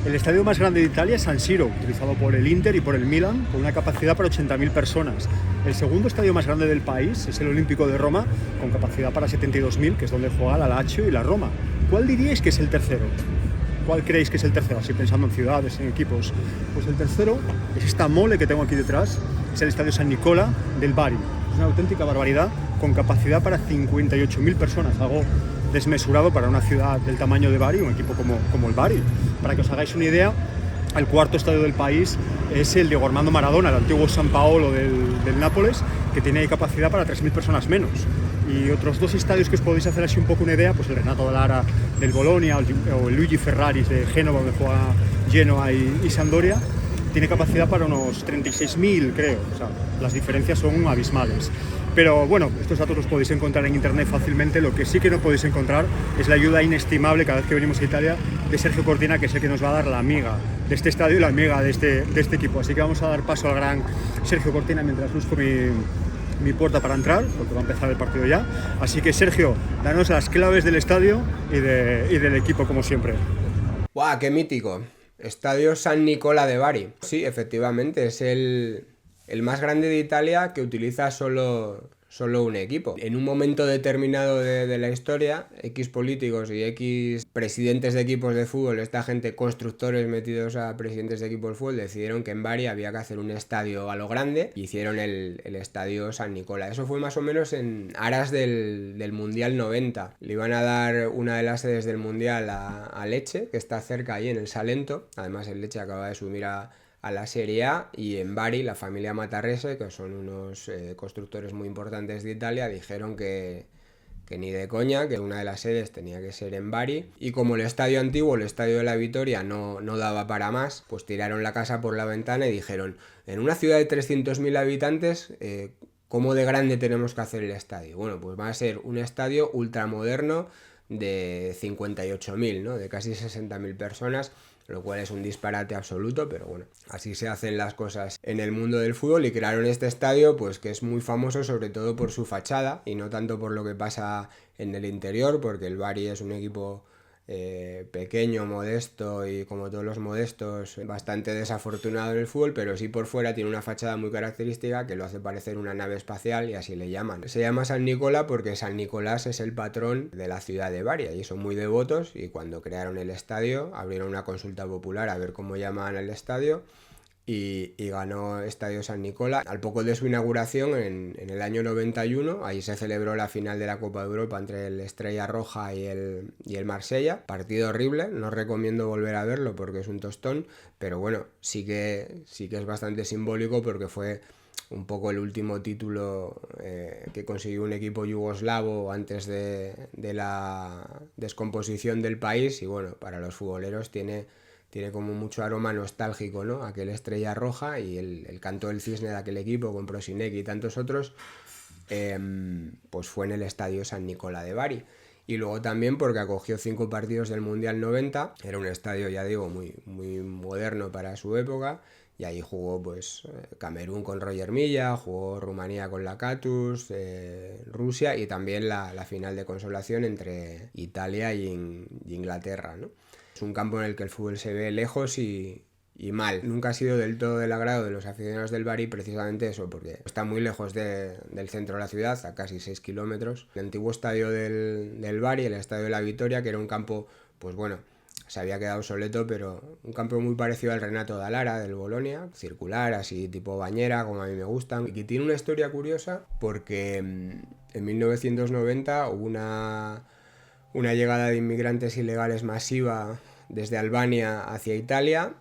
El estadio más grande de Italia es San Siro, utilizado por el Inter y por el Milan, con una capacidad para 80.000 personas. El segundo estadio más grande del país es el Olímpico de Roma, con capacidad para 72.000, que es donde juega la Lazio y la Roma. ¿Cuál diríais que es el tercero? ¿Cuál creéis que es el tercero? Así pensando en ciudades, en equipos. Pues el tercero es esta mole que tengo aquí detrás, es el Estadio San Nicola del Bari. Es una auténtica barbaridad, con capacidad para 58.000 personas, algo desmesurado para una ciudad del tamaño de Bari, un equipo como el Bari. Para que os hagáis una idea, el cuarto estadio del país es el Diego Armando Maradona, el antiguo San Paolo del Nápoles, que tiene capacidad para 3.000 personas menos. Y otros dos estadios que os podéis hacer así un poco una idea, pues el Renato Lara del Bolonia o el Luigi Ferraris de Génova, donde juega Genoa y Sampdoria, tiene capacidad para unos 36.000, creo. O sea, las diferencias son abismales. Pero bueno, estos datos los podéis encontrar en internet fácilmente. Lo que sí que no podéis encontrar es la ayuda inestimable cada vez que venimos a Italia de Sergio Cortina, que es el que nos va a dar la amiga de este estadio y la amiga de este equipo. Así que vamos a dar paso al gran Sergio Cortina mientras busco mi puerta para entrar, porque va a empezar el partido ya. Así que Sergio, danos las claves del estadio y del equipo como siempre. ¡Guau! ¡Qué mítico! Estadio San Nicola de Bari. Sí, efectivamente, es el más grande de Italia que utiliza solo un equipo. En un momento determinado de la historia, X políticos y X presidentes de equipos de fútbol, esta gente constructores metidos a presidentes de equipos de fútbol, decidieron que en Bari había que hacer un estadio a lo grande y hicieron el estadio San Nicola. Eso fue más o menos en aras del Mundial 90. Le iban a dar una de las sedes del Mundial a Lecce, que está cerca ahí en el Salento. Además el Lecce acaba de subir a la Serie A, y en Bari la familia Matarrese, que son unos constructores muy importantes de Italia, dijeron que ni de coña, que una de las sedes tenía que ser en Bari, y como el estadio antiguo, el estadio de la Vittoria, no daba para más, pues tiraron la casa por la ventana y dijeron, en una ciudad de 300.000 habitantes, ¿cómo de grande tenemos que hacer el estadio? Bueno, pues va a ser un estadio ultramoderno de 58.000, ¿no? De casi 60.000 personas, lo cual es un disparate absoluto, pero bueno, así se hacen las cosas en el mundo del fútbol, y crearon este estadio, pues que es muy famoso sobre todo por su fachada y no tanto por lo que pasa en el interior, porque el Bari es un equipo pequeño, modesto, y como todos los modestos, bastante desafortunado en el fútbol, pero sí por fuera tiene una fachada muy característica que lo hace parecer una nave espacial, y así le llaman. Se llama San Nicola porque San Nicolás es el patrón de la ciudad de Bari, y son muy devotos, y cuando crearon el estadio abrieron una consulta popular a ver cómo llamaban el estadio, y ganó Estadio San Nicola. Al poco de su inauguración, en el año 91, ahí se celebró la final de la Copa de Europa entre el Estrella Roja y el Marsella. Partido horrible, no recomiendo volver a verlo porque es un tostón, pero bueno, sí que es bastante simbólico porque fue un poco el último título que consiguió un equipo yugoslavo antes de la descomposición del país, y bueno, para los futboleros tiene como mucho aroma nostálgico, ¿no? Aquel Estrella Roja y el canto del cisne de aquel equipo con Prosinecki y tantos otros, pues fue en el Estadio San Nicola de Bari. Y luego también porque acogió 5 partidos del Mundial 90, era un estadio, ya digo, muy, muy moderno para su época, y ahí jugó pues Camerún con Roger Milla, jugó Rumanía con Lakatos, Rusia, y también la final de consolación entre Italia y Inglaterra, ¿no? Es un campo en el que el fútbol se ve lejos y mal. Nunca ha sido del todo del agrado de los aficionados del Bari, precisamente eso, porque está muy lejos del centro de la ciudad, a casi 6 kilómetros. El antiguo estadio del Bari, el estadio de la Vittoria, que era un campo, pues bueno, se había quedado obsoleto, pero un campo muy parecido al Renato Lara del Bolonia, circular, así tipo bañera, como a mí me gustan, y que tiene una historia curiosa porque en 1990 hubo una llegada de inmigrantes ilegales masiva desde Albania hacia Italia.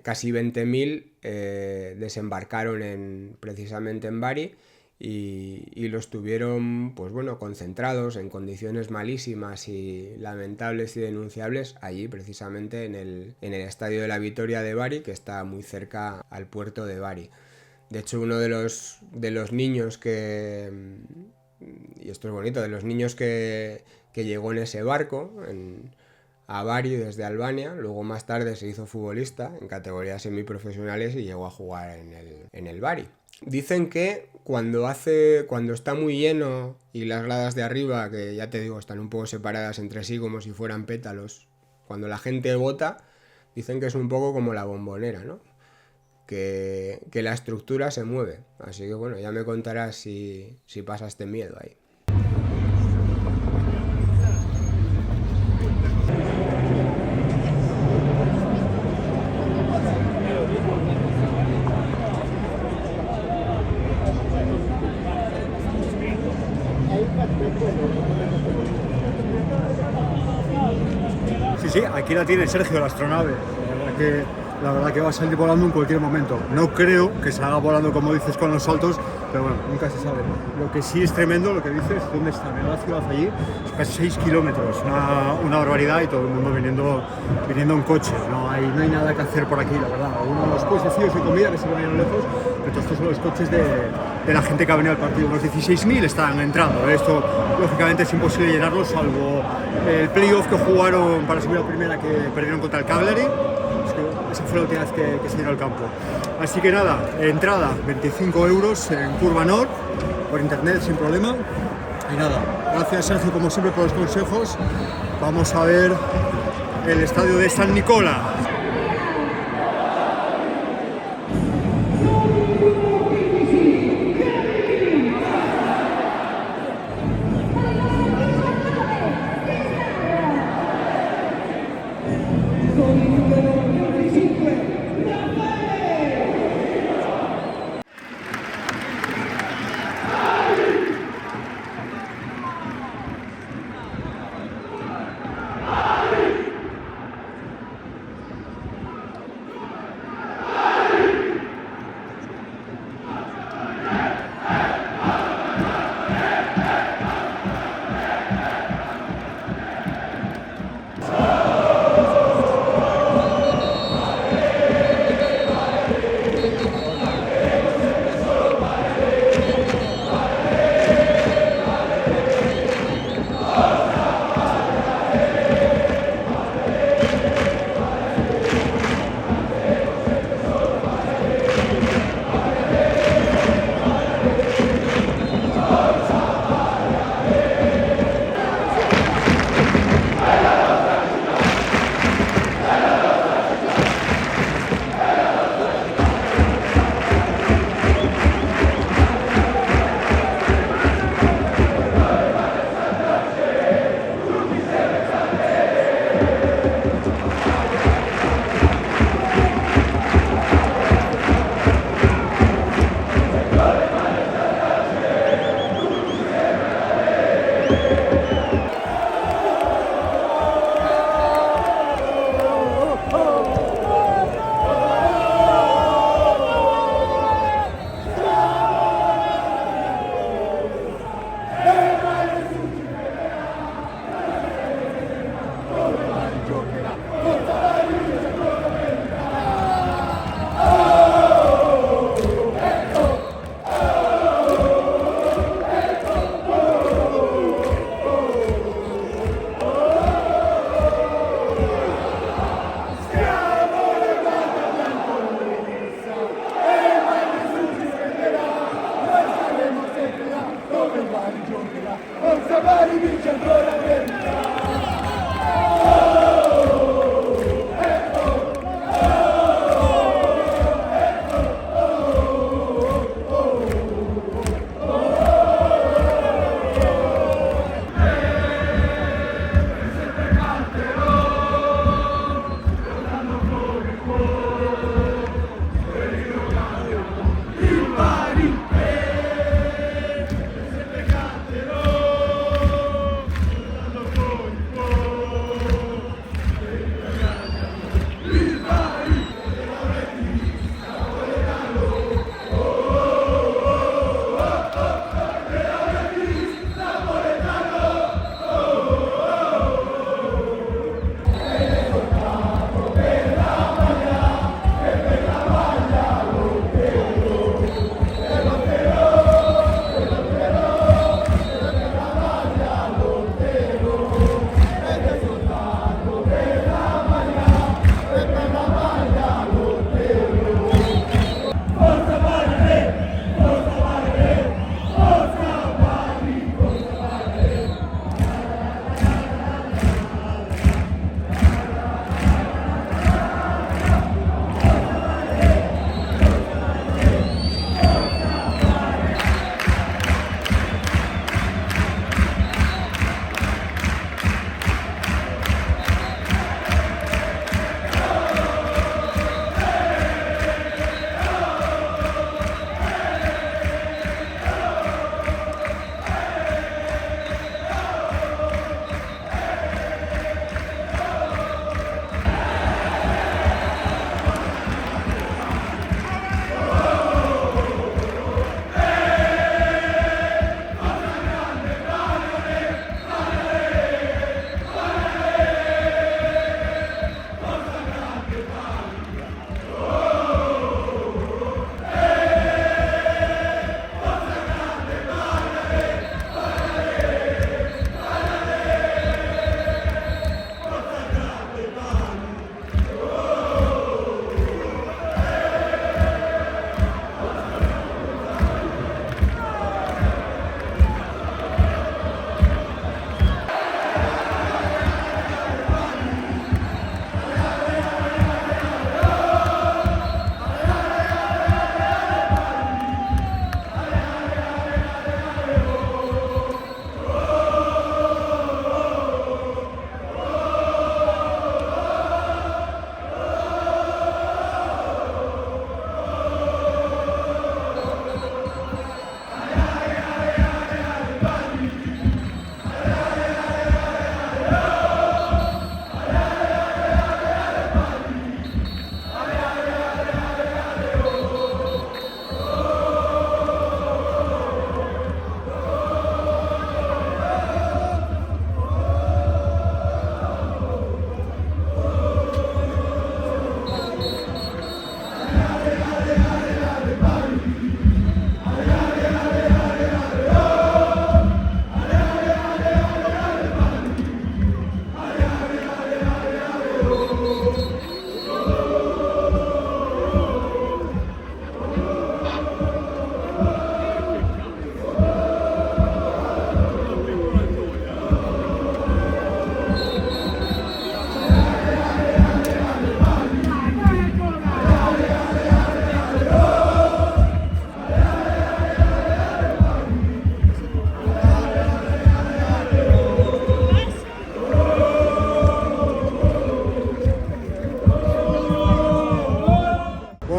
Casi 20.000 desembarcaron precisamente en Bari, y los tuvieron, pues bueno, concentrados en condiciones malísimas y lamentables y denunciables allí precisamente en el Estadio de la Vittoria de Bari, que está muy cerca al puerto de Bari. De hecho, uno de los niños y esto es bonito, de los niños que llegó en ese barco a Bari desde Albania, luego más tarde se hizo futbolista en categorías semiprofesionales y llegó a jugar en el Bari. Dicen que cuando está muy lleno y las gradas de arriba, que ya te digo, están un poco separadas entre sí como si fueran pétalos, cuando la gente vota, Dicen que es un poco como la Bombonera, ¿no? Que la estructura se mueve. Así que bueno, ya me contarás si pasaste miedo ahí. Sí, aquí la tiene Sergio, la astronave. La verdad que va a salir volando en cualquier momento. No creo que salga volando, como dices, con los saltos, pero bueno, nunca se sabe. Lo que sí es tremendo, lo que dices, ¿dónde está? Mira la ciudad allí, es casi 6 kilómetros, una barbaridad, y todo el mundo viniendo en coche. No hay nada que hacer por aquí, la verdad. Algunos puestecillos de comida que se ven a lejos, pero estos son los coches de la gente que ha venido al partido. Unos 16.000 están entrando. Esto, lógicamente, es imposible llenarlo, salvo el playoff que jugaron para subir a primera, que perdieron contra el Cagliari. Esa fue la última vez que se llenó el campo. Así que nada, entrada 25 euros en Curva Nord, por internet sin problema. Y nada, gracias Sergio como siempre por los consejos. Vamos a ver el estadio de San Nicola.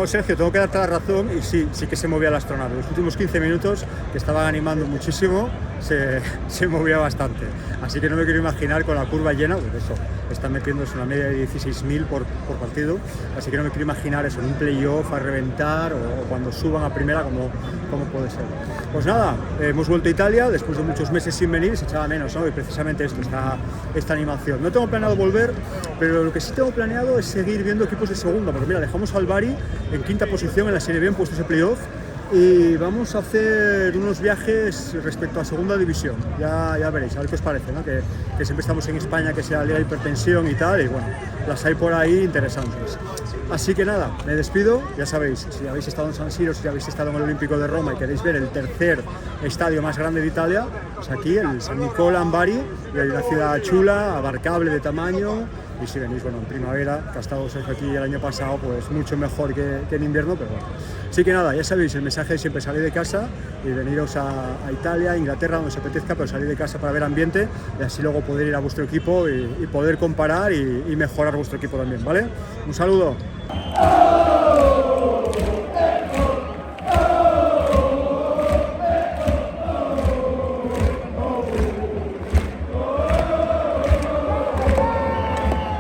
No, Sergio, tengo que darte la razón y sí que se movía la astronave. Los últimos 15 minutos, que estaban animando muchísimo, se movía bastante. Así que no me quiero imaginar con la curva llena, pues eso, están metiéndose una media de 16.000 por partido, así que no me quiero imaginar eso, en un playoff a reventar o cuando suban a primera, como puede ser. Pues nada, hemos vuelto a Italia después de muchos meses sin venir y se echaba menos, ¿no? Y precisamente esto, esta animación. No tengo planeado volver, pero lo que sí tengo planeado es seguir viendo equipos de segunda, porque mira, dejamos al Bari en quinta posición en la Serie B, en puestos de playoff, y vamos a hacer unos viajes respecto a segunda división. Ya veréis, a ver qué os parece, ¿no? Que siempre estamos en España, que sea Liga de Hipertensión y tal, y bueno, las hay por ahí interesantes. Así que nada, me despido. Ya sabéis, si habéis estado en San Siro, si habéis estado en el Olímpico de Roma y queréis ver el tercer estadio más grande de Italia, pues aquí el San Nicola in Bari, y hay una ciudad chula, abarcable de tamaño. Y si venís, bueno, en primavera, que ha estado Sergio aquí el año pasado, pues mucho mejor que en invierno, pero bueno. Así que nada, ya sabéis, el mensaje es siempre salir de casa y veniros a Italia, a Inglaterra, donde os apetezca, pero salir de casa para ver ambiente y así luego poder ir a vuestro equipo y poder comparar y mejorar vuestro equipo también, ¿vale? Un saludo.